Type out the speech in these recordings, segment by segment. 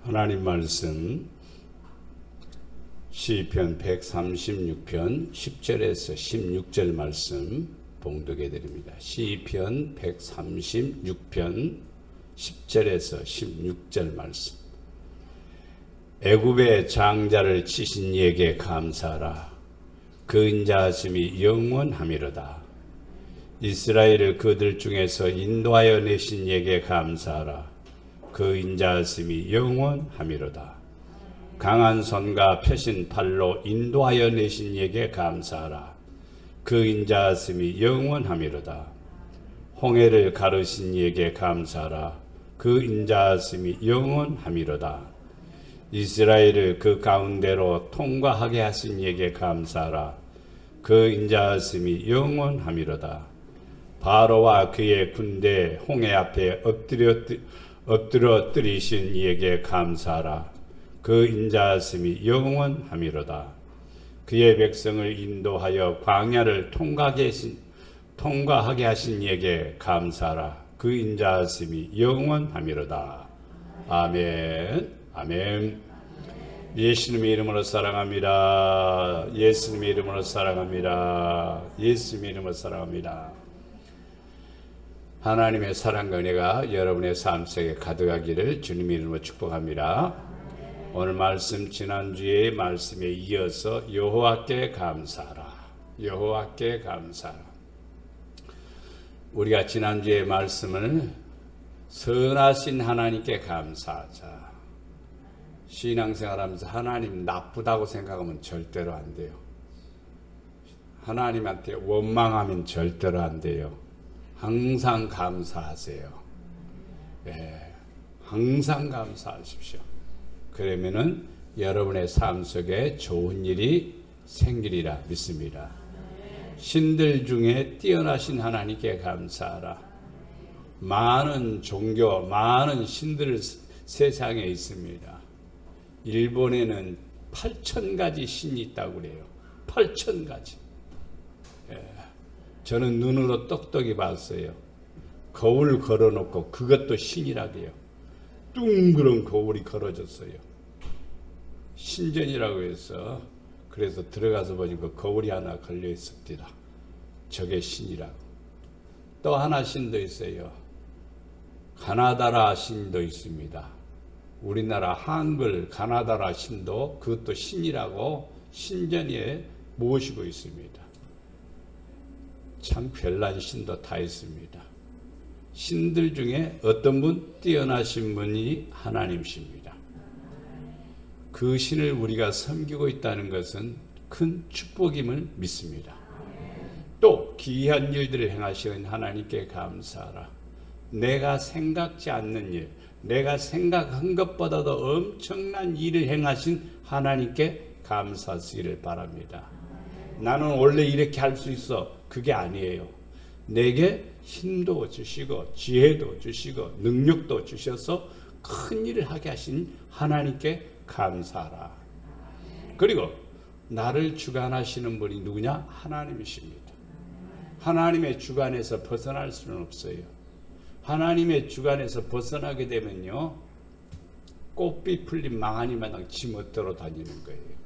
하나님 말씀 시편 136편 10절에서 16절 말씀 봉독해 드립니다. 시편 136편 10절에서 16절 말씀. 애굽의 장자를 치신 이에게 감사하라. 그 인자하심이 영원함이로다. 이스라엘을 그들 중에서 인도하여 내신 이에게 감사하라. 그 인자하심이 영원함이로다. 강한 손과 펴신 팔로 인도하여 내신 이에게 감사하라. 그 인자하심이 영원함이로다. 홍해를 가르신 이에게 감사하라. 그 인자하심이 영원함이로다. 이스라엘을 그 가운데로 통과하게 하신 이에게 감사하라. 그 인자하심이 영원함이로다. 바로와 그의 군대 홍해 앞에 엎드려뜨리신 이에게 감사하라. 그 인자하심이 영원함이로다. 그의 백성을 인도하여 광야를 통과하게 하신 이에게 감사하라. 그 인자하심이 영원함이로다. 아멘. 아멘. 예수님의 이름으로 사랑합니다. 예수님의 이름으로 사랑합니다. 예수님의 이름으로 사랑합니다. 하나님의 사랑과 은혜가 여러분의 삶 속에 가득하기를 주님의 이름으로 축복합니다. 오늘 말씀 지난주의 말씀에 이어서 여호와께 감사하라. 여호와께 감사하라. 우리가 지난주의 말씀을 선하신 하나님께 감사하자. 신앙생활하면서 하나님 나쁘다고 생각하면 절대로 안 돼요. 하나님한테 원망하면 절대로 안 돼요. 항상 감사하세요. 예, 항상 감사하십시오. 그러면은 여러분의 삶 속에 좋은 일이 생기리라 믿습니다. 신들 중에 뛰어나신 하나님께 감사하라. 많은 종교, 많은 신들 세상에 있습니다. 일본에는 8,000가지 신이 있다고 그래요. 8,000가지. 예. 저는 눈으로 똑똑히 봤어요. 거울 걸어놓고 그것도 신이라고요. 둥그런 거울이 걸어졌어요. 신전이라고 해서 그래서 들어가서 보니까 거울이 하나 걸려 있습니다. 저게 신이라고. 또 하나 신도 있어요. 가나다라 신도 있습니다. 우리나라 한글 가나다라 신도 그것도 신이라고 신전에 모시고 있습니다. 참 별난 신도 다 있습니다. 신들 중에 어떤 분 뛰어나신 분이 하나님이십니다. 그 신을 우리가 섬기고 있다는 것은 큰 축복임을 믿습니다. 또 기이한 일들을 행하시는 하나님께 감사하라. 내가 생각지 않는 일, 내가 생각한 것보다도 엄청난 일을 행하신 하나님께 감사하시기를 바랍니다. 나는 원래 이렇게 할 수 있어. 그게 아니에요. 내게 힘도 주시고 지혜도 주시고 능력도 주셔서 큰 일을 하게 하신 하나님께 감사하라. 그리고 나를 주관하시는 분이 누구냐? 하나님이십니다. 하나님의 주관에서 벗어날 수는 없어요. 하나님의 주관에서 벗어나게 되면요, 꽃비 풀린 망아니마당 지멋대로 다니는 거예요.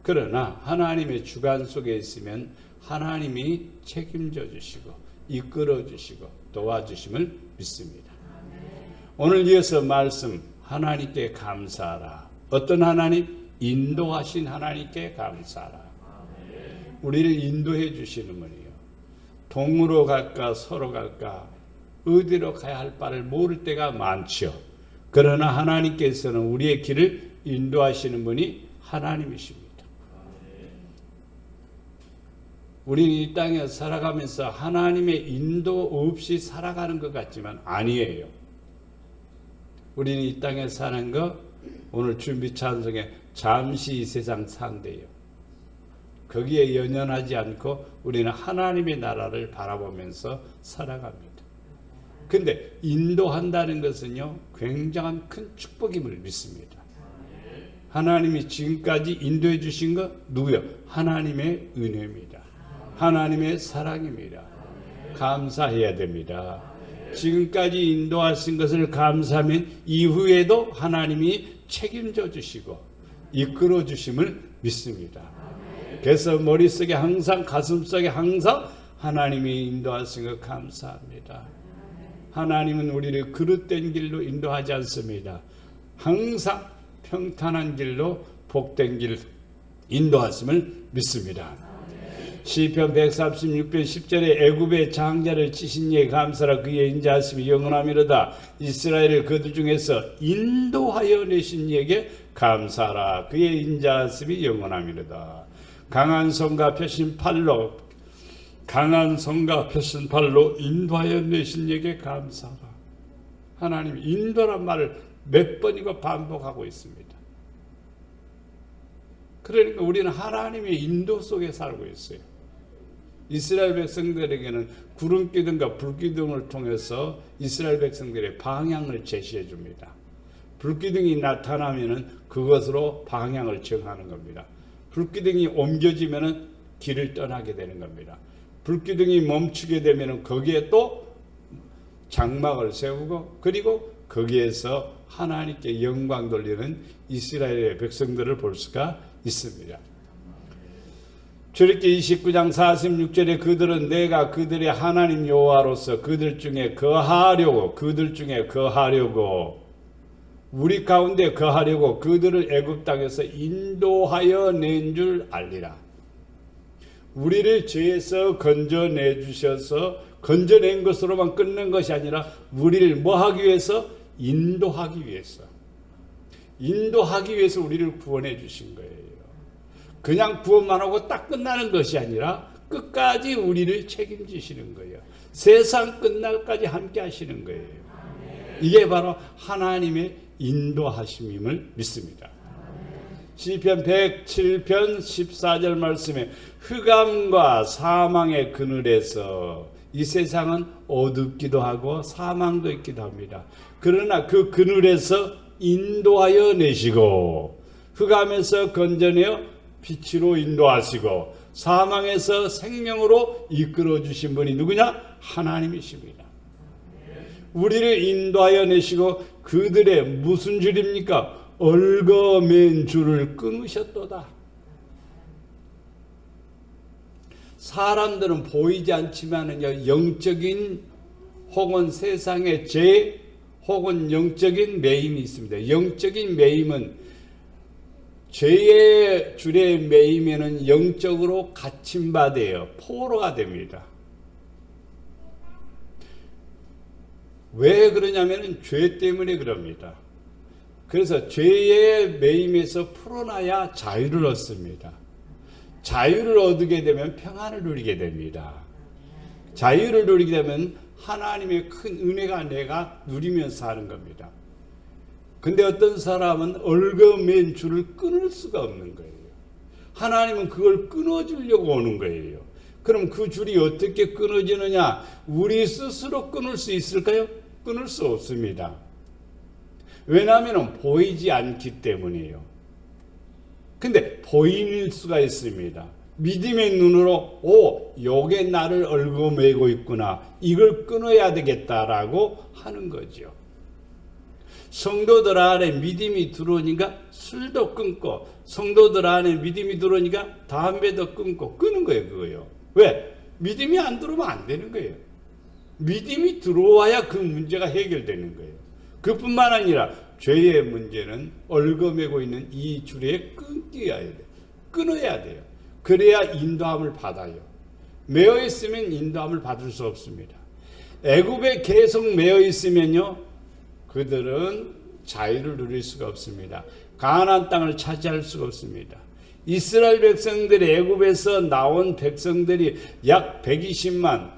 그러나 하나님의 주관 속에 있으면 하나님이 책임져 주시고 이끌어 주시고 도와주심을 믿습니다. 오늘 이어서 말씀 하나님께 감사하라. 어떤 하나님? 인도하신 하나님께 감사하라. 우리를 인도해 주시는 분이요. 동으로 갈까 서로 갈까 어디로 가야 할 바를 모를 때가 많죠. 그러나 하나님께서는 우리의 길을 인도하시는 분이 하나님이십니다. 우리는 이 땅에 살아가면서 하나님의 인도 없이 살아가는 것 같지만 아니에요. 우리는 이 땅에 사는 거 오늘 준비 찬송에 잠시 이 세상 산대요. 거기에 연연하지 않고 우리는 하나님의 나라를 바라보면서 살아갑니다. 근데 인도한다는 것은요, 굉장한 큰 축복임을 믿습니다. 하나님이 지금까지 인도해 주신 거 누구요? 하나님의 은혜입니다. 하나님의 사랑입니다. 감사해야 됩니다. 지금까지 인도하신 것을 감사하면 이후에도 하나님이 책임져 주시고 이끌어 주심을 믿습니다. 그래서 머릿속에 항상 가슴속에 항상 하나님이 인도하신 것 감사합니다. 하나님은 우리를 그릇된 길로 인도하지 않습니다. 항상 평탄한 길로 복된 길 인도하심을 믿습니다. 시편 136편 10절에 애굽의 장자를 치신 이에 감사라 그의 인자하심이 영원하미로다. 이스라엘을 그들 중에서 인도하여 내신 이에게 감사라 그의 인자하심이 영원하미로다. 강한 손과 펴신 팔로 인도하여 내신 이에게 감사라. 하나님 인도란 말을 몇 번이고 반복하고 있습니다. 그러니까 우리는 하나님의 인도 속에 살고 있어요. 이스라엘 백성들에게는 구름기둥과 불기둥을 통해서 이스라엘 백성들의 방향을 제시해 줍니다. 불기둥이 나타나면은 그것으로 방향을 정하는 겁니다. 불기둥이 옮겨지면은 길을 떠나게 되는 겁니다. 불기둥이 멈추게 되면은 거기에 또 장막을 세우고 그리고 거기에서 하나님께 영광 돌리는 이스라엘의 백성들을 볼 수가 있습니다. 출애굽기 29장 46절에 그들은 내가 그들의 하나님 여호와로서 그들 중에 거하려고 우리 가운데 거하려고 그들을 애굽 땅에서 인도하여 낸 줄 알리라. 우리를 죄에서 건져내 주셔서 건져낸 것으로만 끝낸 것이 아니라 우리를 뭐 하기 위해서? 인도하기 위해서 우리를 구원해 주신 거예요. 그냥 구원만 하고 딱 끝나는 것이 아니라 끝까지 우리를 책임지시는 거예요. 세상 끝날까지 함께 하시는 거예요. 이게 바로 하나님의 인도하심임을 믿습니다. 시편 107편 14절 말씀에 흑암과 사망의 그늘에서 이 세상은 어둡기도 하고 사망도 있기도 합니다. 그러나 그 그늘에서 인도하여 내시고 흑암에서 건져내어 빛으로 인도하시고 사망에서 생명으로 이끌어 주신 분이 누구냐? 하나님이십니다. 우리를 인도하여 내시고 그들의 무슨 줄입니까? 얽어맨 줄을 끊으셨도다. 사람들은 보이지 않지만은요, 영적인 혹은 세상의 죄 혹은 영적인 매임이 있습니다. 영적인 매임은 죄의 줄에 매이면은 영적으로 갇힌 바 돼요. 포로가 됩니다. 왜 그러냐면은 죄 때문에 그럽니다. 그래서 죄의 매임에서 풀어나야 자유를 얻습니다. 자유를 얻게 되면 평안을 누리게 됩니다. 자유를 누리게 되면 하나님의 큰 은혜가 내가 누리면서 하는 겁니다. 근데 어떤 사람은 얽어맨 줄을 끊을 수가 없는 거예요. 하나님은 그걸 끊어주려고 오는 거예요. 그럼 그 줄이 어떻게 끊어지느냐? 우리 스스로 끊을 수 있을까요? 끊을 수 없습니다. 왜냐하면 보이지 않기 때문이에요. 근데 보일 수가 있습니다. 믿음의 눈으로 요게 나를 얽어매고 있구나. 이걸 끊어야 되겠다라고 하는 거죠. 성도들 안에 믿음이 들어오니까 술도 끊고 성도들 안에 믿음이 들어오니까 담배도 끊고 끊는 거예요. 그거요. 왜? 믿음이 안 들어오면 안 되는 거예요. 믿음이 들어와야 그 문제가 해결되는 거예요. 그뿐만 아니라 죄의 문제는 얽어매고 있는 이 줄에 끊겨야 돼요. 끊어야 돼요. 그래야 인도함을 받아요. 매어 있으면 인도함을 받을 수 없습니다. 애굽에 계속 매어 있으면요, 그들은 자유를 누릴 수가 없습니다. 가나안 땅을 차지할 수가 없습니다. 이스라엘 백성들이 애굽에서 나온 백성들이 약 120만,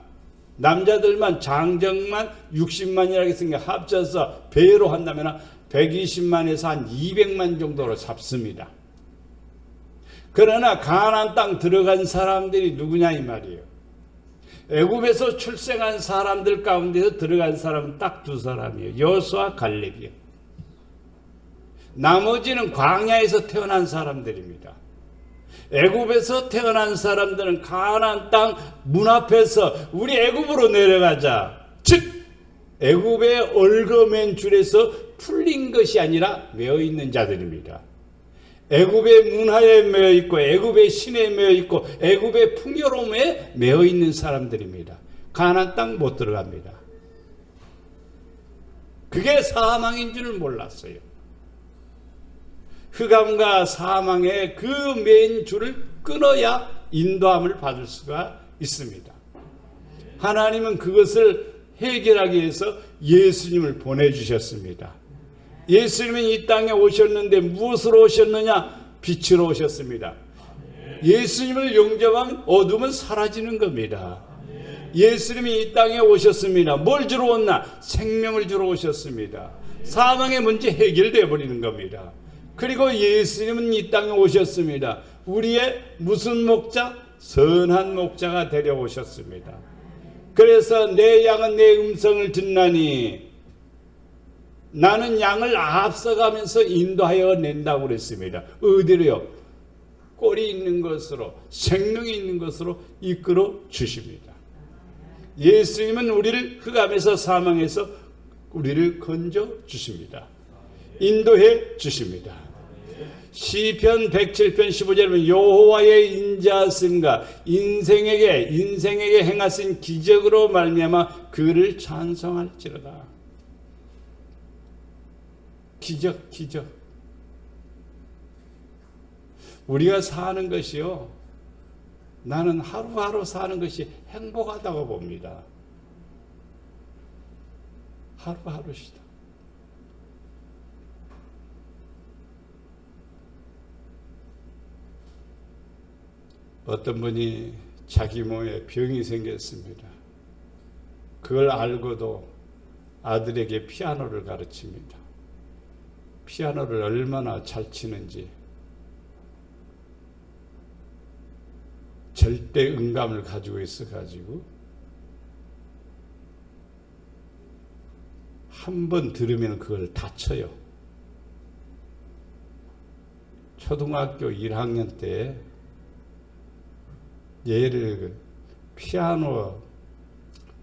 남자들만 장정만 60만이라고 했으니까 합쳐서 배로 한다면 120만에서 한 200만 정도로 잡습니다. 그러나 가나안 땅 들어간 사람들이 누구냐 이 말이에요. 애굽에서 출생한 사람들 가운데서 들어간 사람은 딱 두 사람이에요. 여호수아, 갈렙이요. 나머지는 광야에서 태어난 사람들입니다. 애굽에서 태어난 사람들은 가나안 땅 문 앞에서 우리 애굽으로 내려가자. 즉 애굽의 얽어맨 줄에서 풀린 것이 아니라 매어 있는 자들입니다. 애굽의 문화에 매어 있고 애굽의 신에 매어 있고 애굽의 풍요로움에 매어 있는 사람들입니다. 가나안 땅 못 들어갑니다. 그게 사망인 줄 몰랐어요. 흑암과 사망의 그 맨 줄을 끊어야 인도함을 받을 수가 있습니다. 하나님은 그것을 해결하기 위해서 예수님을 보내주셨습니다. 예수님은 이 땅에 오셨는데 무엇으로 오셨느냐? 빛으로 오셨습니다. 예수님을 영접하면 어둠은 사라지는 겁니다. 예수님이 이 땅에 오셨습니다. 뭘 주러 왔나? 생명을 주러 오셨습니다. 사망의 문제 해결되어 버리는 겁니다. 그리고 예수님은 이 땅에 오셨습니다. 우리의 무슨 목자? 선한 목자가 데려오셨습니다. 그래서 내 양은 내 음성을 듣나니 나는 양을 앞서가면서 인도하여 낸다고 그랬습니다. 어디로요? 꼴이 있는 것으로, 생명이 있는 것으로 이끌어 주십니다. 예수님은 우리를 흑암에서 사망해서 우리를 건져 주십니다. 인도해 주십니다. 시편 107편 15절에 보면 여호와의 인자하심과 인생에게 행하신 기적으로 말미암아 그를 찬송할지로다. 기적. 우리가 사는 것이요, 나는 하루하루 사는 것이 행복하다고 봅니다. 하루하루시다. 어떤 분이 자기 몸에 병이 생겼습니다. 그걸 알고도 아들에게 피아노를 가르칩니다. 피아노를 얼마나 잘 치는지, 절대 음감을 가지고 있어가지고 한 번 들으면 그걸 다 쳐요. 초등학교 1학년 때 얘를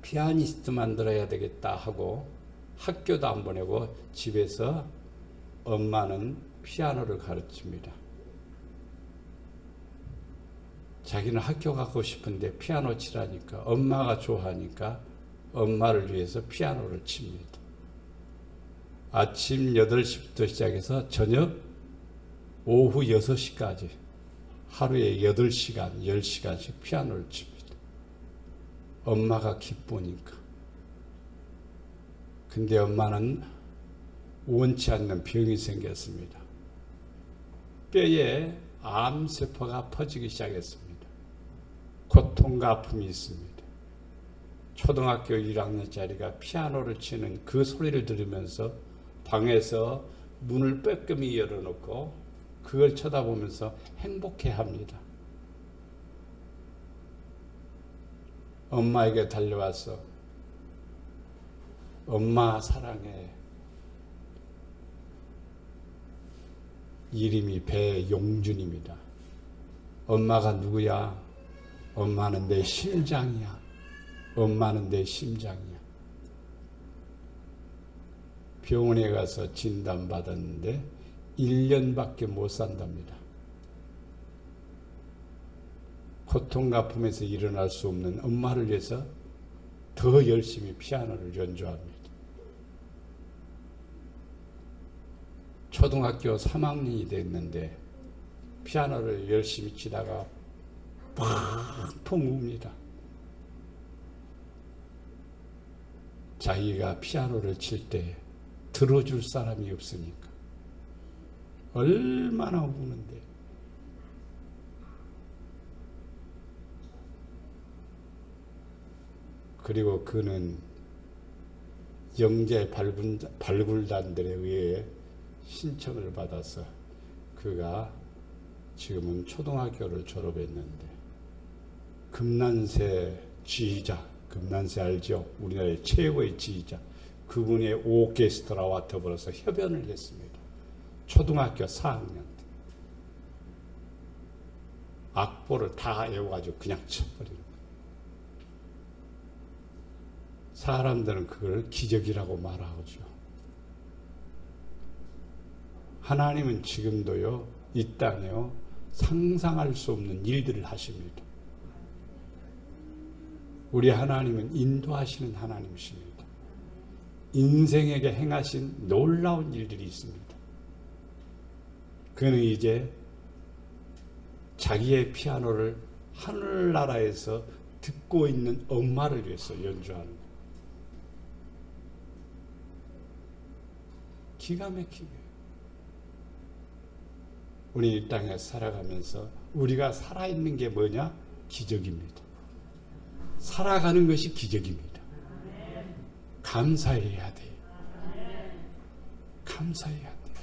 피아니스트 만들어야 되겠다 하고 학교도 안 보내고 집에서 엄마는 피아노를 가르칩니다. 자기는 학교 가고 싶은데 피아노 치라니까 엄마가 좋아하니까 엄마를 위해서 피아노를 칩니다. 아침 8시부터 시작해서 저녁 오후 6시까지 하루에 8시간, 10시간씩 피아노를 칩니다. 엄마가 기쁘니까. 근데 엄마는 원치 않는 병이 생겼습니다. 뼈에 암세포가 퍼지기 시작했습니다. 고통과 아픔이 있습니다. 초등학교 1학년짜리가 피아노를 치는 그 소리를 들으면서 방에서 문을 빼끔히 열어놓고 그걸 쳐다보면서 행복해합니다. 엄마에게 달려와서 엄마 사랑해. 이름이 배용준입니다. 엄마가 누구야? 엄마는 내 심장이야. 엄마는 내 심장이야. 병원에 가서 진단받았는데 1년밖에 못 산답니다. 고통과 아픔에서 일어날 수 없는 엄마를 위해서 더 열심히 피아노를 연주합니다. 초등학교 3학년이 됐는데 피아노를 열심히 치다가 펑펑 웁니다. 자기가 피아노를 칠 때 들어줄 사람이 없으니까 얼마나 우는데. 그리고 그는 영재 발굴단들에 의해 신청을 받아서 그가 지금은 초등학교를 졸업했는데 금난세 지휘자, 금난세 알죠? 우리나라의 최고의 지휘자, 그분의 오케스트라와 더불어서 협연을 했습니다. 초등학교 4학년 때 악보를 다 외워가지고 그냥 쳐버리는 거예요. 사람들은 그걸 기적이라고 말하죠. 하나님은 지금도요, 이 땅에요, 상상할 수 없는 일들을 하십니다. 우리 하나님은 인도하시는 하나님이십니다. 인생에게 행하신 놀라운 일들이 있습니다. 그는 이제 자기의 피아노를 하늘나라에서 듣고 있는 엄마를 위해서 연주하는 거예요. 기가 막히게. 우리 이 땅에 살아가면서 우리가 살아있는 게 뭐냐? 기적입니다. 살아가는 것이 기적입니다. 감사해야 돼요. 감사해야 돼요.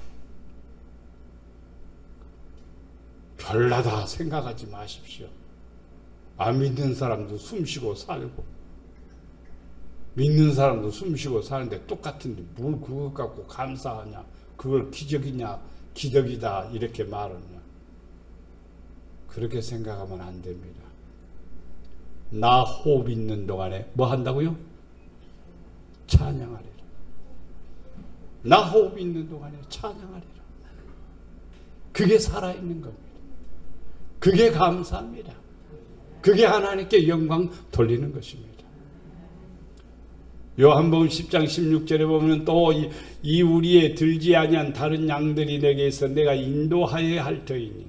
별나다 생각하지 마십시오. 안 믿는 사람도 숨쉬고 살고, 믿는 사람도 숨쉬고 사는데 똑같은데 뭘 그것 갖고 감사하냐? 그걸 기적이냐? 기적이다 이렇게 말하냐? 그렇게 생각하면 안 됩니다. 나 호흡 있는 동안에 뭐 한다고요? 찬양하리라. 나 호흡 있는 동안에 찬양하리라. 그게 살아있는 겁니다. 그게 감사합니다. 그게 하나님께 영광 돌리는 것입니다. 요한복음 10장 16절에 보면 또 이 우리에 들지 아니한 다른 양들이 내게 있어 내가 인도하여야 할 터이니,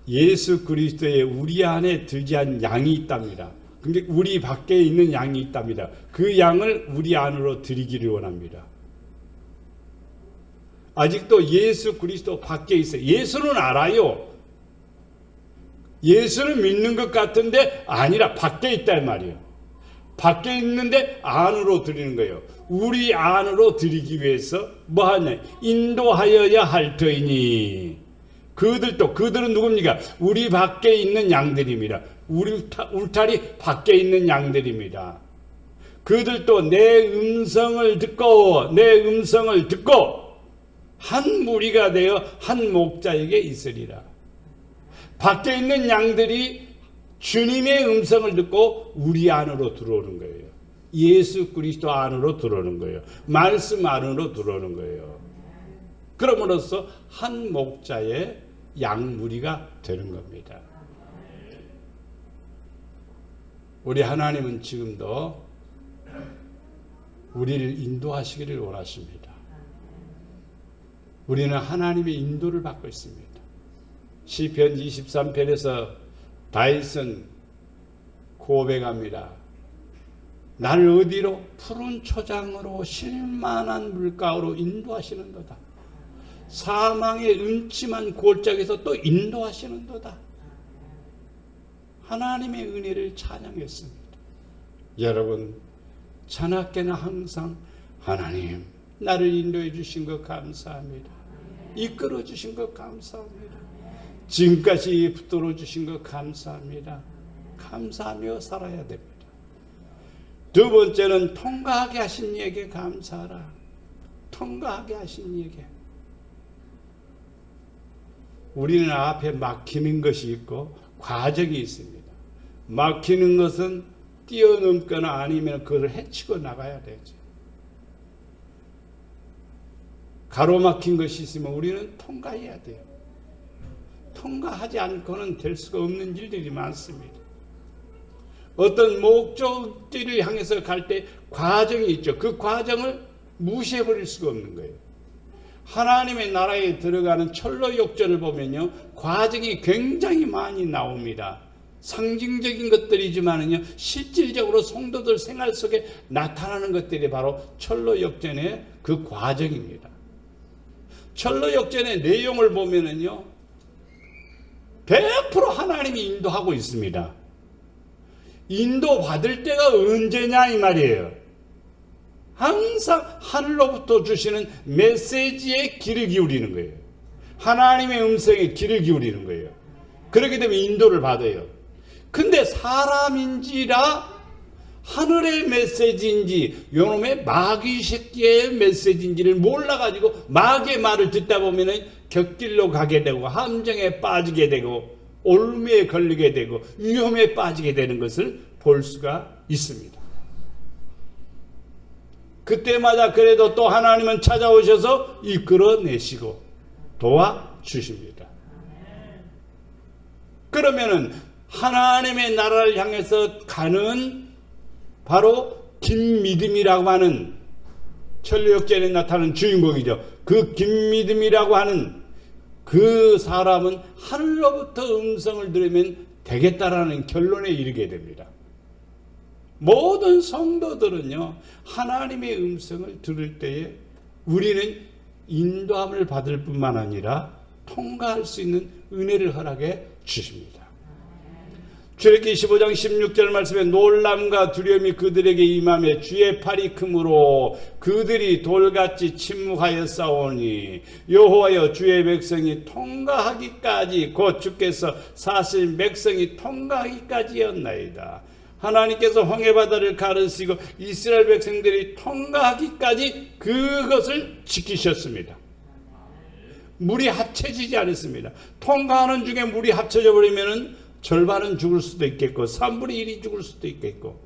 예수 그리스도의 우리 안에 들지 않은 양이 있답니다. 근데 우리 밖에 있는 양이 있답니다. 그 양을 우리 안으로 들이기를 원합니다. 아직도 예수 그리스도 밖에 있어요. 예수는 알아요. 예수를 믿는 것 같은데 아니라 밖에 있다 말이에요. 밖에 있는데 안으로 들이는 거예요. 우리 안으로 들이기 위해서 뭐 하냐? 인도하여야 할 터이니. 그들은 누굽니까? 우리 밖에 있는 양들입니다. 울타리 밖에 있는 양들입니다. 그들도 내 음성을 듣고 한 무리가 되어 한 목자에게 있으리라. 밖에 있는 양들이 주님의 음성을 듣고 우리 안으로 들어오는 거예요. 예수 그리스도 안으로 들어오는 거예요. 말씀 안으로 들어오는 거예요. 그럼으로써 한 목자의 양무리가 되는 겁니다. 우리 하나님은 지금도 우리를 인도하시기를 원하십니다. 우리는 하나님의 인도를 받고 있습니다. 시편 23편에서 다윗은 고백합니다. 나를 어디로? 푸른 초장으로 쉴만한 물가로 인도하시는도다. 사망의 음침한 골짜기에서 또 인도하시는도다. 하나님의 은혜를 찬양했습니다. 여러분, 자나깨나 항상 하나님 나를 인도해 주신 것 감사합니다. 이끌어 주신 것 감사합니다. 지금까지 붙들어 주신 것 감사합니다. 감사하며 살아야 됩니다. 두 번째는 통과하게 하신 이에게 감사하라. 통과하게 하신 이에게. 우리는 앞에 막히는 것이 있고 과정이 있습니다. 막히는 것은 뛰어넘거나 아니면 그걸 헤치고 나가야 되죠. 가로막힌 것이 있으면 우리는 통과해야 돼요. 통과하지 않고는 될 수가 없는 일들이 많습니다. 어떤 목적지를 향해서 갈 때 과정이 있죠. 그 과정을 무시해버릴 수가 없는 거예요. 하나님의 나라에 들어가는 철로 역전을 보면요, 과정이 굉장히 많이 나옵니다. 상징적인 것들이지만은요, 실질적으로 성도들 생활 속에 나타나는 것들이 바로 철로 역전의 그 과정입니다. 철로 역전의 내용을 보면은요, 100% 하나님이 인도하고 있습니다. 인도받을 때가 언제냐 이 말이에요. 항상 하늘로부터 주시는 메시지에 귀를 기울이는 거예요. 하나님의 음성에 귀를 기울이는 거예요. 그렇게 되면 인도를 받아요. 근데 사람인지라 하늘의 메시지인지 요놈의 마귀 새끼의 메시지인지를 몰라가지고 마귀의 말을 듣다 보면 곁길로 가게 되고 함정에 빠지게 되고 올무에 걸리게 되고 위험에 빠지게 되는 것을 볼 수가 있습니다. 그때마다 그래도 또 하나님은 찾아오셔서 이끌어내시고 도와주십니다. 그러면은 하나님의 나라를 향해서 가는 바로 김믿음이라고 하는 천류역전에 나타나는 주인공이죠. 그 김믿음이라고 하는 그 사람은 하늘로부터 음성을 들으면 되겠다라는 결론에 이르게 됩니다. 모든 성도들은요, 하나님의 음성을 들을 때에 우리는 인도함을 받을 뿐만 아니라 통과할 수 있는 은혜를 허락해 주십니다. 출애굽기 15장 16절 말씀에 놀람과 두려움이 그들에게 임하며 주의 팔이 크므로 그들이 돌같이 침묵하여 싸우니 여호와여 주의 백성이 통과하기까지 곧 주께서 사실 백성이 통과하기까지였나이다. 하나님께서 홍해바다를 가르시고 이스라엘 백성들이 통과하기까지 그것을 지키셨습니다. 물이 합쳐지지 않았습니다. 통과하는 중에 물이 합쳐져 버리면은 절반은 죽을 수도 있겠고 3분의 1이 죽을 수도 있겠고,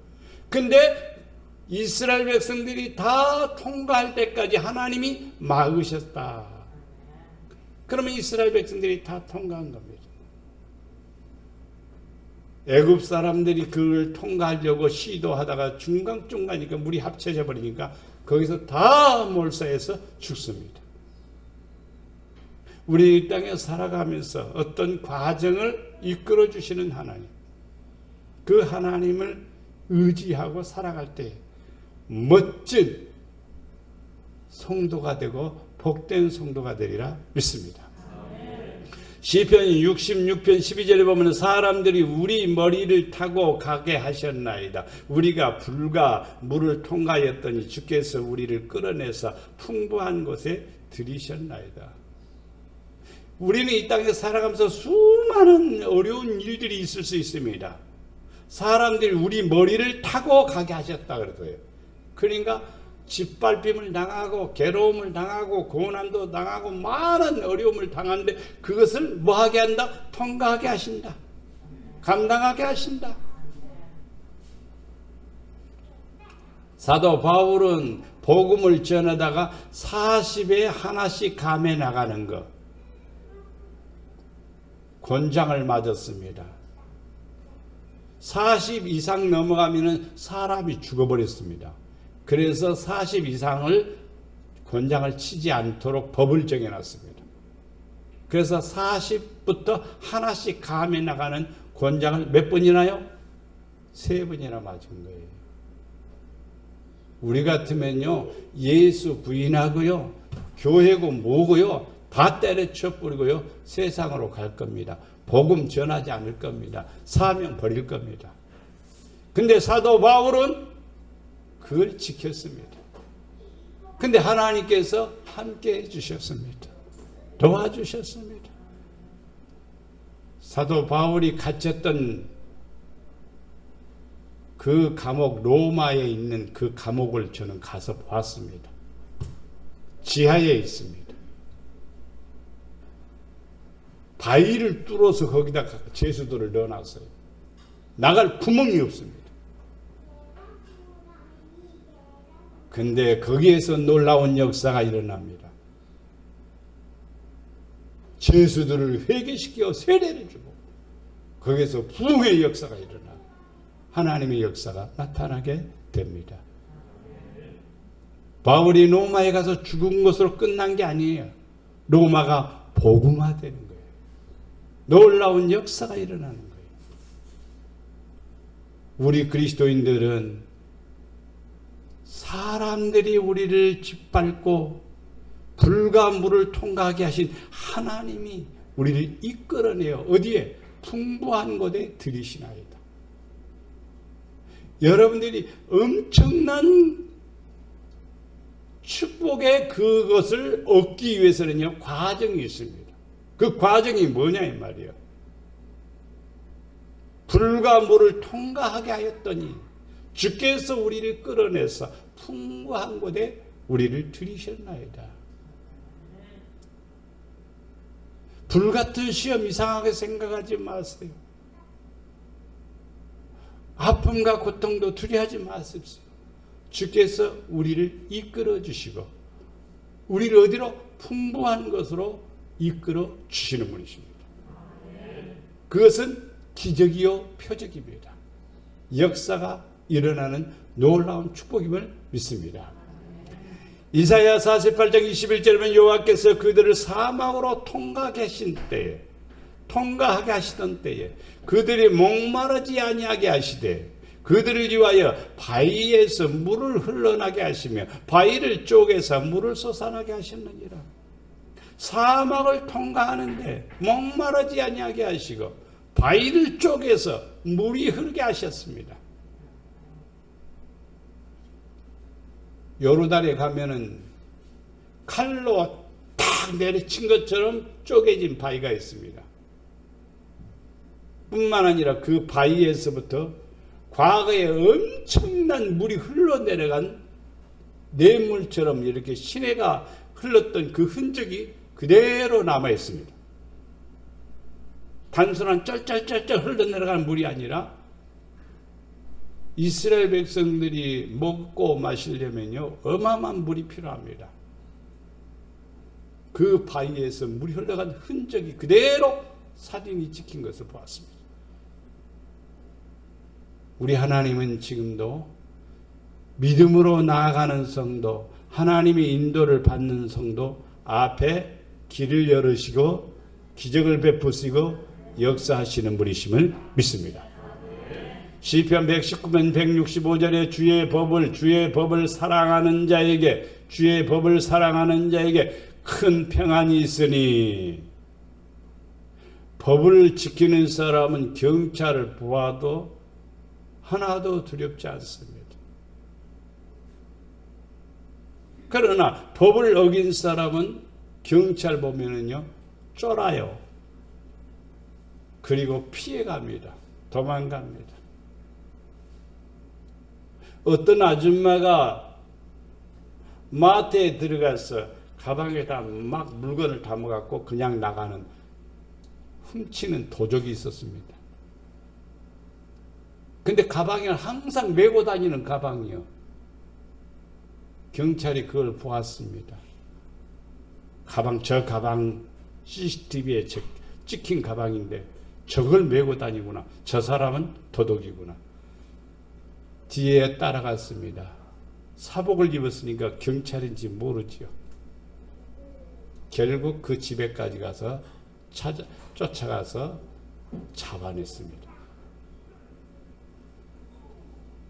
근데 이스라엘 백성들이 다 통과할 때까지 하나님이 막으셨다. 그러면 이스라엘 백성들이 다 통과한 겁니다. 애굽 사람들이 그걸 통과하려고 시도하다가 중간쯤 가니까 물이 합쳐져 버리니까 거기서 다 몰사해서 죽습니다. 우리 이 땅에 살아가면서 어떤 과정을 이끌어 주시는 하나님, 그 하나님을 의지하고 살아갈 때 멋진 성도가 되고 복된 성도가 되리라 믿습니다. 시편 66편 12절에 보면 사람들이 우리 머리를 타고 가게 하셨나이다. 우리가 불과 물을 통과하였더니 주께서 우리를 끌어내서 풍부한 곳에 들이셨나이다. 우리는 이 땅에 살아가면서 수많은 어려운 일들이 있을 수 있습니다. 사람들이 우리 머리를 타고 가게 하셨다 그래도요. 그러니까 짓밟힘을 당하고 괴로움을 당하고 고난도 당하고 많은 어려움을 당하는데 그것을 뭐하게 한다? 통과하게 하신다. 감당하게 하신다. 사도 바울은 복음을 전하다가 40에 하나씩 감해 나가는 것, 권장을 맞았습니다. 40 이상 넘어가면 사람이 죽어버렸습니다. 그래서 40 이상을 권장을 치지 않도록 법을 정해놨습니다. 그래서 40부터 하나씩 감해 나가는 권장을 몇 번이나요? 3번이나 맞은 거예요. 우리 같으면요, 예수 부인하고요, 교회고 뭐고요, 다 때려쳐 뿌리고요, 세상으로 갈 겁니다. 복음 전하지 않을 겁니다. 사명 버릴 겁니다. 근데 사도 바울은 그걸 지켰습니다. 근데 하나님께서 함께 해주셨습니다. 도와주셨습니다. 사도 바울이 갇혔던 그 감옥, 로마에 있는 그 감옥을 저는 가서 봤습니다. 지하에 있습니다. 바위를 뚫어서 거기다 죄수들을 넣어놨어요. 나갈 구멍이 없습니다. 근데 거기에서 놀라운 역사가 일어납니다. 죄수들을 회개시켜 세례를 주고 거기에서 부흥의 역사가 일어나고 하나님의 역사가 나타나게 됩니다. 바울이 로마에 가서 죽은 것으로 끝난 게 아니에요. 로마가 복음화되는 거예요. 놀라운 역사가 일어나는 거예요. 우리 그리스도인들은 사람들이 우리를 짓밟고 불과 물을 통과하게 하신 하나님이 우리를 이끌어내어 어디에? 풍부한 곳에 들이시나이다. 여러분들이 엄청난 축복의 그것을 얻기 위해서는요, 과정이 있습니다. 그 과정이 뭐냐 이 말이에요. 불과 물을 통과하게 하였더니 주께서 우리를 끌어내서 풍부한 곳에 우리를 들이셨나이다. 불같은 시험 이상하게 생각하지 마세요. 아픔과 고통도 두려워하지 마십시오. 주께서 우리를 이끌어 주시고 우리를 어디로? 풍부한 것으로 이끌어 주시는 분이십니다. 그것은 기적이요 표적입니다. 역사가 일어나는 놀라운 축복임을 믿습니다. 이사야 48장 21절에 보면 여호와께서 그들을 사막으로 통과하게 하시던 때에 그들이 목마르지 아니하게 하시되 그들을 위하여 바위에서 물을 흘러나게 하시며 바위를 쪼개서 물을 솟아나게 하셨느니라. 사막을 통과하는데 목마르지 아니하게 하시고 바위를 쪼개서 물이 흐르게 하셨습니다. 요르단에 가면은 칼로 탁 내리친 것처럼 쪼개진 바위가 있습니다. 뿐만 아니라 그 바위에서부터 과거에 엄청난 물이 흘러내려간 냇물처럼 이렇게 시내가 흘렀던 그 흔적이 그대로 남아 있습니다. 단순한 쩔쩔쩔쩔 흘러내려가는 물이 아니라 이스라엘 백성들이 먹고 마시려면요 어마어마한 물이 필요합니다. 그 바위에서 물이 흘러간 흔적이 그대로 사진이 찍힌 것을 보았습니다. 우리 하나님은 지금도 믿음으로 나아가는 성도, 하나님의 인도를 받는 성도 앞에 길을 열으시고 기적을 베푸시고 역사하시는 분이심을 믿습니다. 시편 119편 165절에 주의 법을 사랑하는 자에게 큰 평안이 있으니 법을 지키는 사람은 경찰을 보아도 하나도 두렵지 않습니다. 그러나 법을 어긴 사람은 경찰 보면은요 쫄아요. 그리고 피해갑니다. 도망갑니다. 어떤 아줌마가 마트에 들어가서 가방에다 막 물건을 담아갖고 그냥 나가는 훔치는 도적이 있었습니다. 근데 가방에 항상 메고 다니는 가방이요. 경찰이 그걸 보았습니다. 저 가방 CCTV에 찍힌 가방인데 저걸 메고 다니구나. 저 사람은 도둑이구나. 뒤에 따라갔습니다. 사복을 입었으니까 경찰인지 모르지요. 결국 그 집에까지 가서 쫓아가서 잡아냈습니다.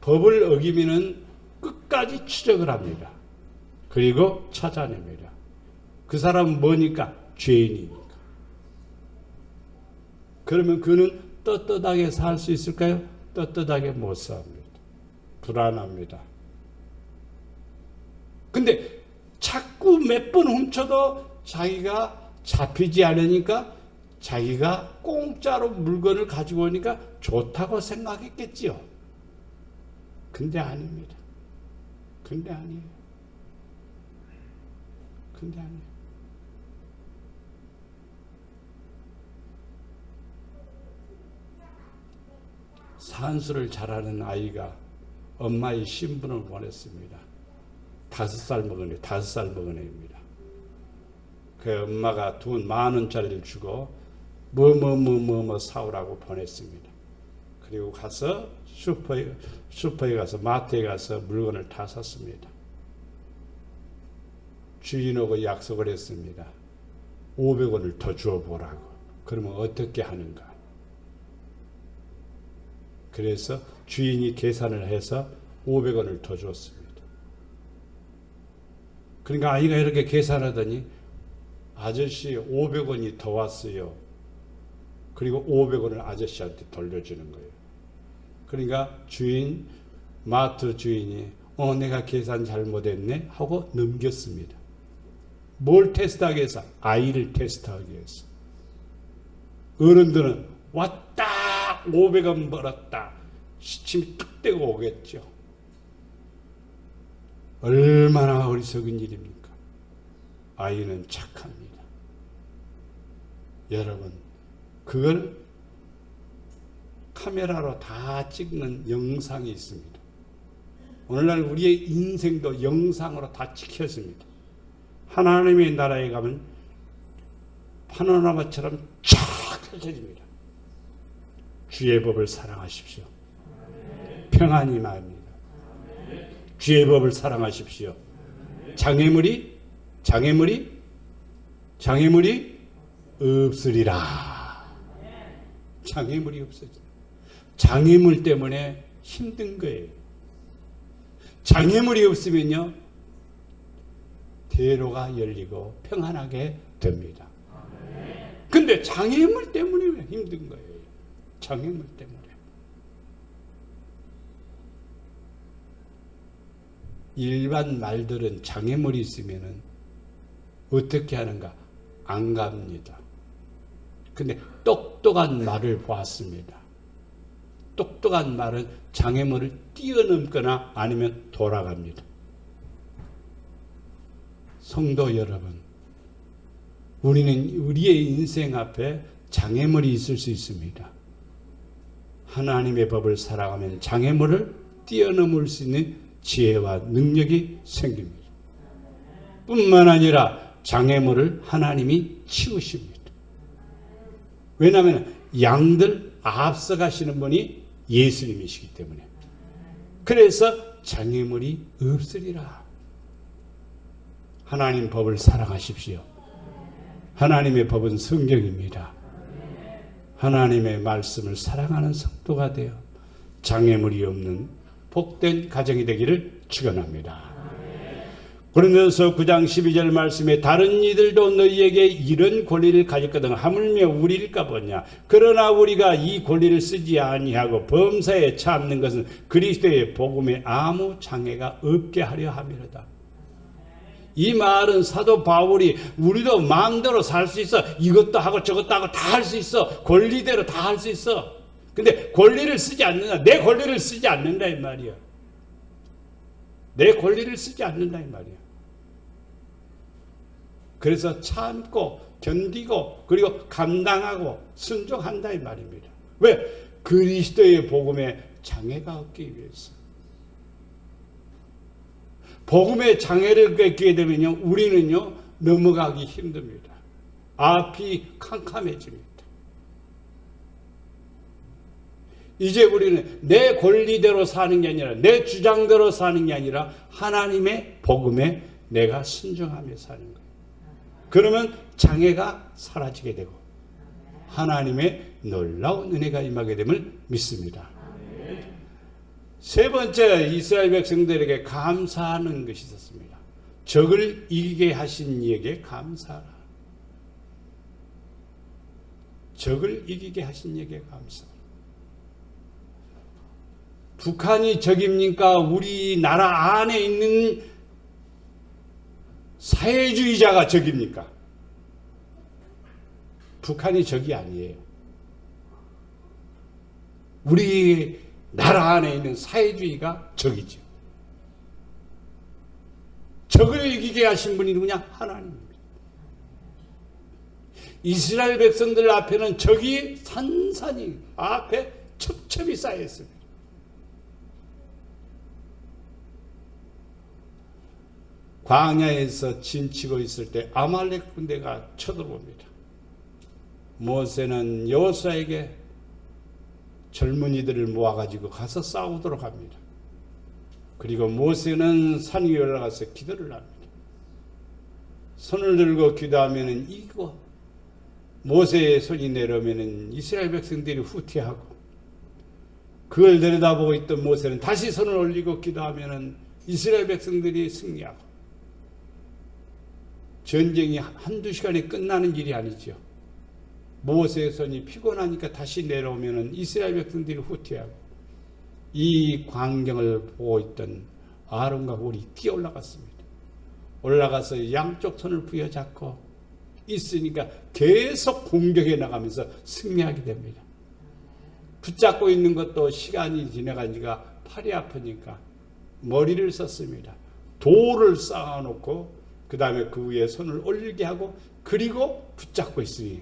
법을 어기면은 끝까지 추적을 합니다. 그리고 찾아냅니다. 그 사람은 뭐니까? 죄인이니까. 그러면 그는 떳떳하게 살 수 있을까요? 떳떳하게 못 삽니다. 불안합니다. 근데 자꾸 몇 번 훔쳐도 자기가 잡히지 않으니까 자기가 공짜로 물건을 가지고 오니까 좋다고 생각했겠지요. 근데 아닙니다. 근데 아니에요. 산수를 잘하는 아이가 엄마의 신분을 보냈습니다. 5살 먹은 애입니다. 그 엄마가 돈 10,000원짜리를 주고 뭐 사오라고 보냈습니다. 그리고 가서 슈퍼에 가서 마트에 가서 물건을 다 샀습니다. 주인하고 약속을 했습니다. 500원을 더 주어보라고. 그러면 어떻게 하는가? 그래서 주인이 계산을 해서 500원을 더 줬습니다. 그러니까 아이가 이렇게 계산하더니 아저씨 500원이 더 왔어요. 그리고 500원을 아저씨한테 돌려주는 거예요. 그러니까 마트 주인이 내가 계산 잘못했네 하고 넘겼습니다. 뭘 테스트하기 위해서? 아이를 테스트하기 위해서. 어른들은 왔다 500원 벌었다 시침이 툭 떼고 오겠죠. 얼마나 어리석은 일입니까? 아이는 착합니다. 여러분 그걸 카메라로 다 찍는 영상이 있습니다. 오늘날 우리의 인생도 영상으로 다 찍혔습니다. 하나님의 나라에 가면 파노라마처럼 쫙 펼쳐집니다. 주의 법을 사랑하십시오. 평안이 임합니다. 주의 법을 사랑하십시오. 장애물이 없으리라. 장애물이 없어져. 장애물 때문에 힘든 거예요. 장애물이 없으면요, 대로가 열리고 평안하게 됩니다. 근데 장애물 때문에 힘든 거예요. 장애물 때문에. 일반 말들은 장애물이 있으면은 어떻게 하는가? 안 갑니다. 근데 똑똑한 말을 보았습니다. 똑똑한 말은 장애물을 뛰어넘거나 아니면 돌아갑니다. 성도 여러분, 우리는 우리의 인생 앞에 장애물이 있을 수 있습니다. 하나님의 법을 살아가면 장애물을 뛰어넘을 수 있는 지혜와 능력이 생깁니다. 뿐만 아니라 장애물을 하나님이 치우십니다. 왜냐하면 양들 앞서가시는 분이 예수님이시기 때문에. 그래서 장애물이 없으리라. 하나님 법을 사랑하십시오. 하나님의 법은 성경입니다. 하나님의 말씀을 사랑하는 성도가 되어 장애물이 없는 복된 가정이 되기를 축원합니다. 고린도전서 9장 12절 말씀에 다른 이들도 너희에게 이런 권리를 가졌거든 하물며 우리일까 보냐. 그러나 우리가 이 권리를 쓰지 아니하고 범사에 참는 것은 그리스도의 복음에 아무 장애가 없게 하려 함이로다. 이 말은 사도 바울이 우리도 마음대로 살 수 있어. 이것도 하고 저것도 하고 다 할 수 있어. 권리대로 다 할 수 있어. 근데 권리를 쓰지 않는다. 내 권리를 쓰지 않는다 이 말이야. 내 권리를 쓰지 않는다 이 말이야. 그래서 참고 견디고 그리고 감당하고 순종한다 이 말입니다. 왜? 그리스도의 복음에 장애가 없기 위해서. 복음의 장애를 겪게 되면요, 우리는요 넘어가기 힘듭니다. 앞이 캄캄해집니다. 이제 우리는 내 권리대로 사는 게 아니라 내 주장대로 사는 게 아니라 하나님의 복음에 내가 순종하며 사는 거예요. 그러면 장애가 사라지게 되고 하나님의 놀라운 은혜가 임하게 됨을 믿습니다. 세 번째, 이스라엘 백성들에게 감사하는 것이 있었습니다. 적을 이기게 하신 이에게 감사하라. 적을 이기게 하신 이에게 감사하라. 북한이 적입니까? 우리나라 안에 있는 사회주의자가 적입니까? 북한이 적이 아니에요. 우리 나라 안에 있는 사회주의가 적이죠. 적을 이기게 하신 분이 누구냐? 하나님입니다. 이스라엘 백성들 앞에는 적이 산산이 앞에 첩첩이 쌓여 있습니다. 광야에서 진치고 있을 때 아말렉 군대가 쳐들어옵니다. 모세는 여호수아에게 젊은이들을 모아가지고 가서 싸우도록 합니다. 그리고 모세는 산 위에 올라가서 기도를 합니다. 손을 들고 기도하면은 이거 모세의 손이 내려오면은 이스라엘 백성들이 후퇴하고, 그걸 내려다보고 있던 모세는 다시 손을 올리고 기도하면은 이스라엘 백성들이 승리하고, 전쟁이 한두 시간에 끝나는 일이 아니죠. 모세의 손이 피곤하니까 다시 내려오면은 이스라엘 백성들이 후퇴하고, 이 광경을 보고 있던 아론과 홀이 뛰어 올라갔습니다. 올라가서 양쪽 손을 부여잡고 있으니까 계속 공격해 나가면서 승리하게 됩니다. 붙잡고 있는 것도 시간이 지나가니까 팔이 아프니까 머리를 썼습니다. 돌을 쌓아놓고 그 다음에 그 위에 손을 올리게 하고, 그리고 붙잡고 있으니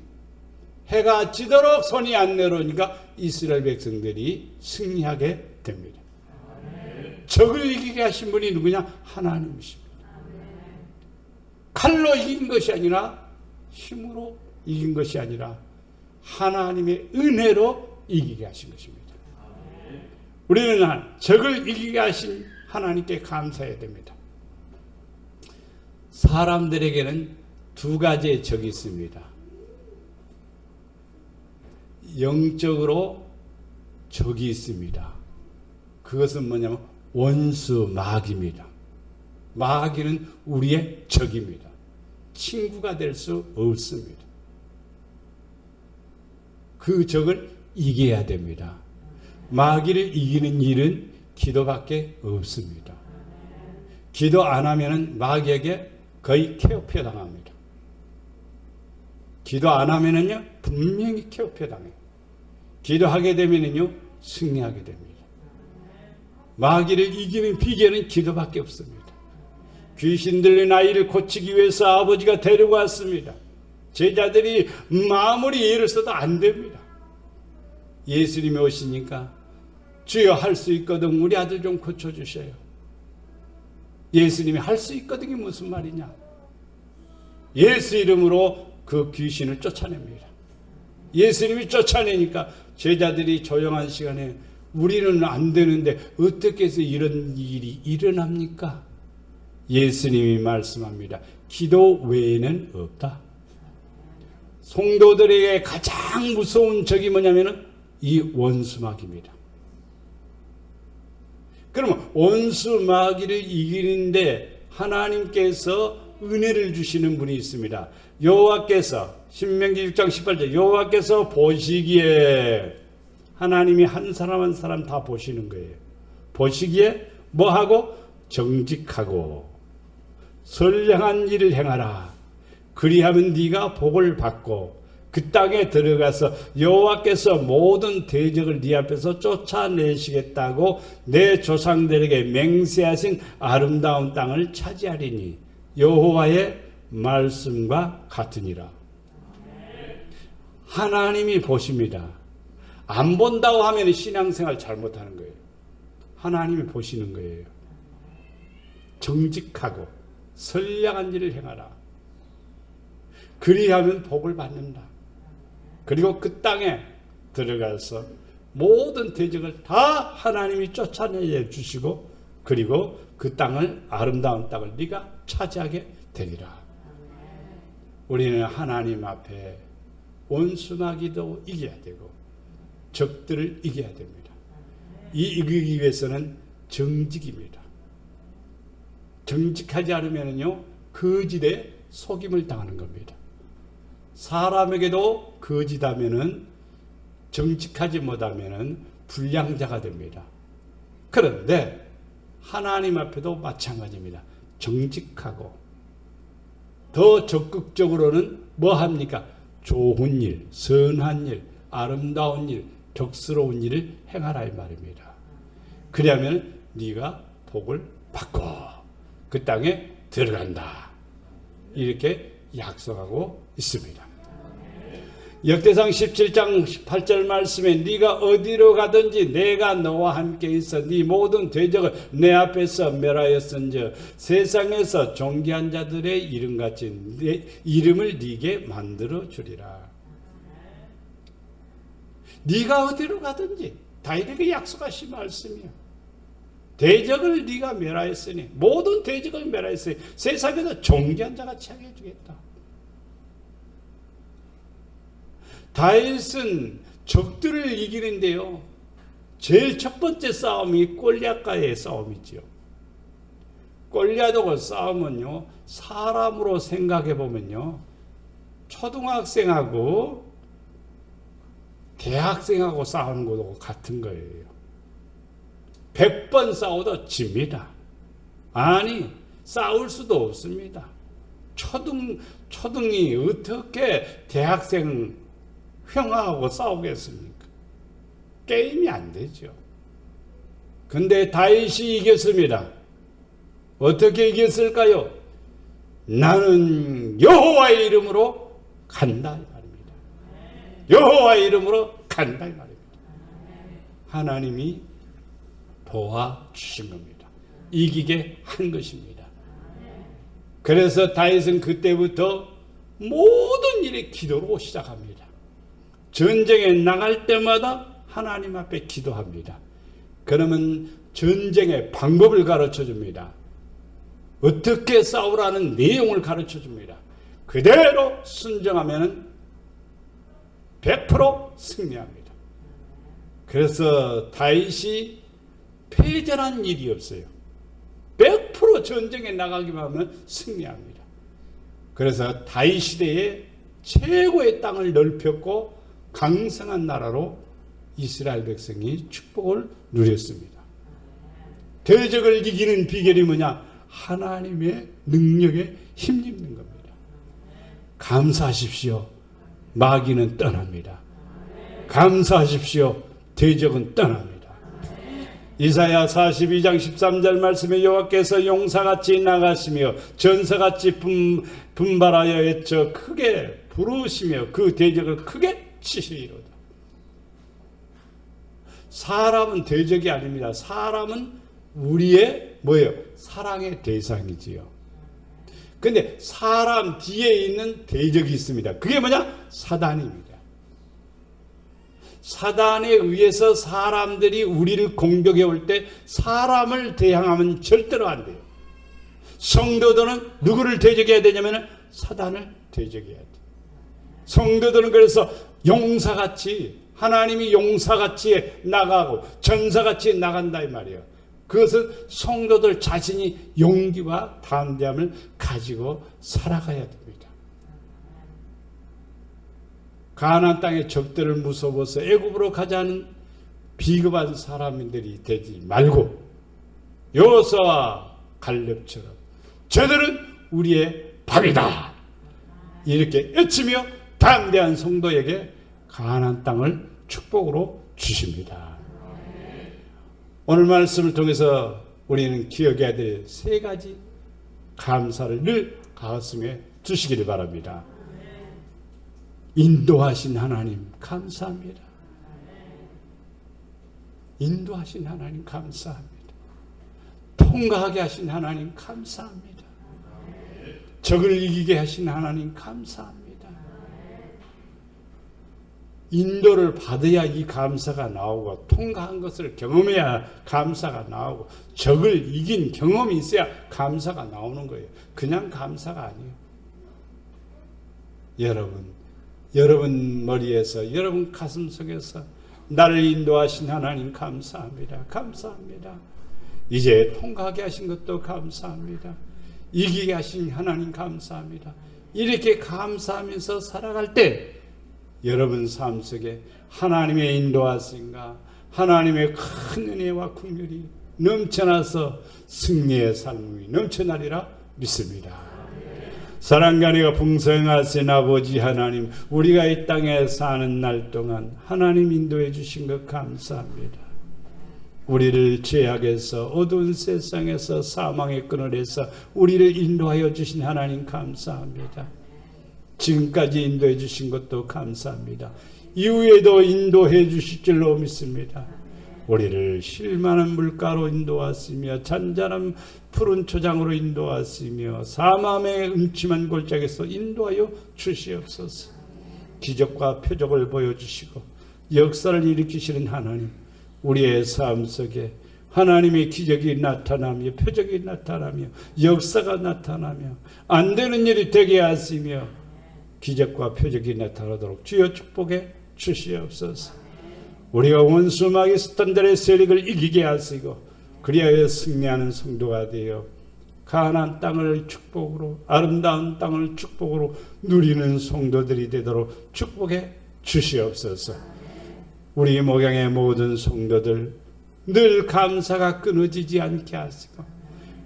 해가 지도록 손이 안 내려오니까 이스라엘 백성들이 승리하게 됩니다. 적을 이기게 하신 분이 누구냐? 하나님이십니다. 칼로 이긴 것이 아니라 힘으로 이긴 것이 아니라 하나님의 은혜로 이기게 하신 것입니다. 우리는 적을 이기게 하신 하나님께 감사해야 됩니다. 사람들에게는 두 가지의 적이 있습니다. 영적으로 적이 있습니다. 그것은 뭐냐면 원수 마귀입니다. 마귀는 우리의 적입니다. 친구가 될 수 없습니다. 그 적을 이겨야 됩니다. 마귀를 이기는 일은 기도밖에 없습니다. 기도 안 하면은 마귀에게 거의 케어표 당합니다. 기도 안 하면은요, 분명히 케어표 당해요. 기도하게 되면은요, 승리하게 됩니다. 마귀를 이기는 비결은 기도밖에 없습니다. 귀신 들린 아이를 고치기 위해서 아버지가 데리고 왔습니다. 제자들이 아무리 예를 써도 안 됩니다. 예수님이 오시니까 주여 할 수 있거든 우리 아들 좀 고쳐주셔요. 예수님이 할 수 있거든이 무슨 말이냐? 예수 이름으로 그 귀신을 쫓아냅니다. 예수님이 쫓아내니까 제자들이 조용한 시간에 우리는 안 되는데 어떻게 해서 이런 일이 일어납니까? 예수님이 말씀합니다. 기도 외에는 없다. 성도들에게 가장 무서운 적이 뭐냐면은 이 원수마귀입니다. 그러면 원수마귀를 이기는데 하나님께서 은혜를 주시는 분이 있습니다. 여호와께서 신명기 6장 18절 여호와께서 보시기에 하나님이 한 사람 한 사람 다 보시는 거예요. 보시기에 뭐하고? 정직하고 선량한 일을 행하라. 그리하면 네가 복을 받고 그 땅에 들어가서 여호와께서 모든 대적을 네 앞에서 쫓아내시겠다고 내 조상들에게 맹세하신 아름다운 땅을 차지하리니 여호와의 말씀과 같으니라. 하나님이 보십니다. 안 본다고 하면 신앙생활 잘못하는 거예요. 하나님이 보시는 거예요. 정직하고 선량한 일을 행하라. 그리하면 복을 받는다. 그리고 그 땅에 들어가서 모든 대적을 다 하나님이 쫓아내 주시고 그리고 그 땅을 아름다운 땅을 네가 차지하게 되리라. 우리는 하나님 앞에 원수마귀도 이겨야 되고 적들을 이겨야 됩니다. 이기기 위해서는 정직입니다. 정직하지 않으면요 거짓에 속임을 당하는 겁니다. 사람에게도 거짓하면은 정직하지 못하면은 불량자가 됩니다. 그런데 하나님 앞에도 마찬가지입니다. 정직하고 더 적극적으로는 뭐 합니까? 좋은 일, 선한 일, 아름다운 일, 덕스러운 일을 행하라 이 말입니다. 그러면 네가 복을 받고 그 땅에 들어간다. 이렇게 약속하고 있습니다. 역대상 17장 18절 말씀에 네가 어디로 가든지 내가 너와 함께 있어 네 모든 대적을 내 앞에서 멸하였은즉 세상에서 존귀한 자들의 이름같이 내 이름을 네게 만들어 주리라. 네가 어디로 가든지 다윗에게 약속하신 말씀이야. 대적을 네가 멸하였으니 모든 대적을 멸하였으니 세상에서 존귀한 자같이 하게 해주겠다. 다윗은 적들을 이기는데요. 제일 첫 번째 싸움이 골리앗과의 싸움이죠. 골리앗하고 싸움은요. 사람으로 생각해 보면요. 초등학생하고 대학생하고 싸우는 것도 같은 거예요. 100번 싸워도 집니다. 아니 싸울 수도 없습니다. 초등이 어떻게 대학생 형하고 싸우겠습니까? 게임이 안 되죠. 근데 다윗이 이겼습니다. 어떻게 이겼을까요? 나는 여호와의 이름으로 간다 이 말입니다. 여호와의 이름으로 간다 이 말입니다. 하나님이 도와주신 겁니다. 이기게 한 것입니다. 그래서 다윗은 그때부터 모든 일에 기도로 시작합니다. 전쟁에 나갈 때마다 하나님 앞에 기도합니다. 그러면 전쟁의 방법을 가르쳐 줍니다. 어떻게 싸우라는 내용을 가르쳐 줍니다. 그대로 순종하면 100% 승리합니다. 그래서 다윗이 패전한 일이 없어요. 100% 전쟁에 나가기만 하면 승리합니다. 그래서 다윗 시대에 최고의 땅을 넓혔고 강성한 나라로 이스라엘 백성이 축복을 누렸습니다. 대적을 이기는 비결이 뭐냐? 하나님의 능력에 힘입는 겁니다. 감사하십시오. 마귀는 떠납니다. 감사하십시오. 대적은 떠납니다. 이사야 42장 13절 말씀에 여호와께서 용사같이 나가시며 전사같이 분발하여 외쳐 크게 부르시며 그 대적을 크게 치시리로다. 사람은 대적이 아닙니다. 사람은 우리의 뭐예요? 사랑의 대상이지요. 근데 사람 뒤에 있는 대적이 있습니다. 그게 뭐냐? 사단입니다. 사단에 의해서 사람들이 우리를 공격해 올 때 사람을 대항하면 절대로 안 돼요. 성도들은 누구를 대적해야 되냐면 사단을 대적해야 돼요. 성도들은 그래서 용사같이, 하나님이 용사같이 나가고 전사같이 나간다 이 말이에요. 그것은 성도들 자신이 용기와 담대함을 가지고 살아가야 됩니다. 가나안 땅의 적들을 무서워서 애굽으로 가자는 비겁한 사람들이 되지 말고 여호수아와 갈렙처럼 저들은 우리의 밥이다 이렇게 외치며 담대한 성도에게 가나안 땅을 축복으로 주십니다. 오늘 말씀을 통해서 우리는 기억해야 될 세 가지 감사를 늘 가슴에 주시기를 바랍니다. 인도하신 하나님 감사합니다. 인도하신 하나님 감사합니다. 통과하게 하신 하나님 감사합니다. 적을 이기게 하신 하나님 감사합니다. 인도를 받아야 이 감사가 나오고 통과한 것을 경험해야 감사가 나오고 적을 이긴 경험이 있어야 감사가 나오는 거예요. 그냥 감사가 아니에요. 여러분 머리에서 여러분 가슴 속에서 나를 인도하신 하나님 감사합니다. 감사합니다. 이제 통과하게 하신 것도 감사합니다. 이기게 하신 하나님 감사합니다. 이렇게 감사하면서 살아갈 때 여러분 삶 속에 하나님의 인도하심과 하나님의 큰 은혜와 긍휼이 넘쳐나서 승리의 삶이 넘쳐나리라 믿습니다. 사랑과 은혜가 풍성하신 아버지 하나님, 우리가 이 땅에 사는 날 동안 하나님 인도해 주신 것 감사합니다. 우리를 죄악에서 어두운 세상에서 사망의 끈을에서 우리를 인도하여 주신 하나님 감사합니다. 지금까지 인도해 주신 것도 감사합니다. 이후에도 인도해 주실 줄로 믿습니다. 우리를 쉴만한 물가로 인도하시며 잔잔한 푸른 초장으로 인도하시며 사망의 음침한 골짜기에서 인도하여 주시옵소서. 기적과 표적을 보여주시고 역사를 일으키시는 하나님, 우리의 삶 속에 하나님의 기적이 나타나며 표적이 나타나며 역사가 나타나며 안 되는 일이 되게 하시며 기적과 표적이 나타나도록 주여 축복해 주시옵소서. 우리가 원수 마귀 스탄들의 세력을 이기게 하시고 그리하여 승리하는 성도가 되어 가나안 땅을 축복으로, 아름다운 땅을 축복으로 누리는 성도들이 되도록 축복해 주시옵소서. 우리 목양의 모든 성도들 늘 감사가 끊어지지 않게 하시고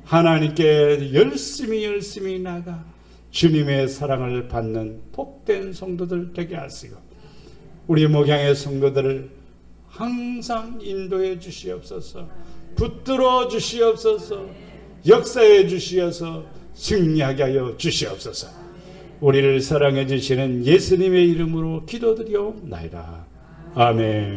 하나님께 열심히 나가 주님의 사랑을 받는 복된 성도들 되게 하시고 우리 목양의 성도들을 항상 인도해 주시옵소서. 붙들어 주시옵소서. 역사해 주시어서 승리하게 하여 주시옵소서. 우리를 사랑해 주시는 예수님의 이름으로 기도드리옵나이다. 아멘.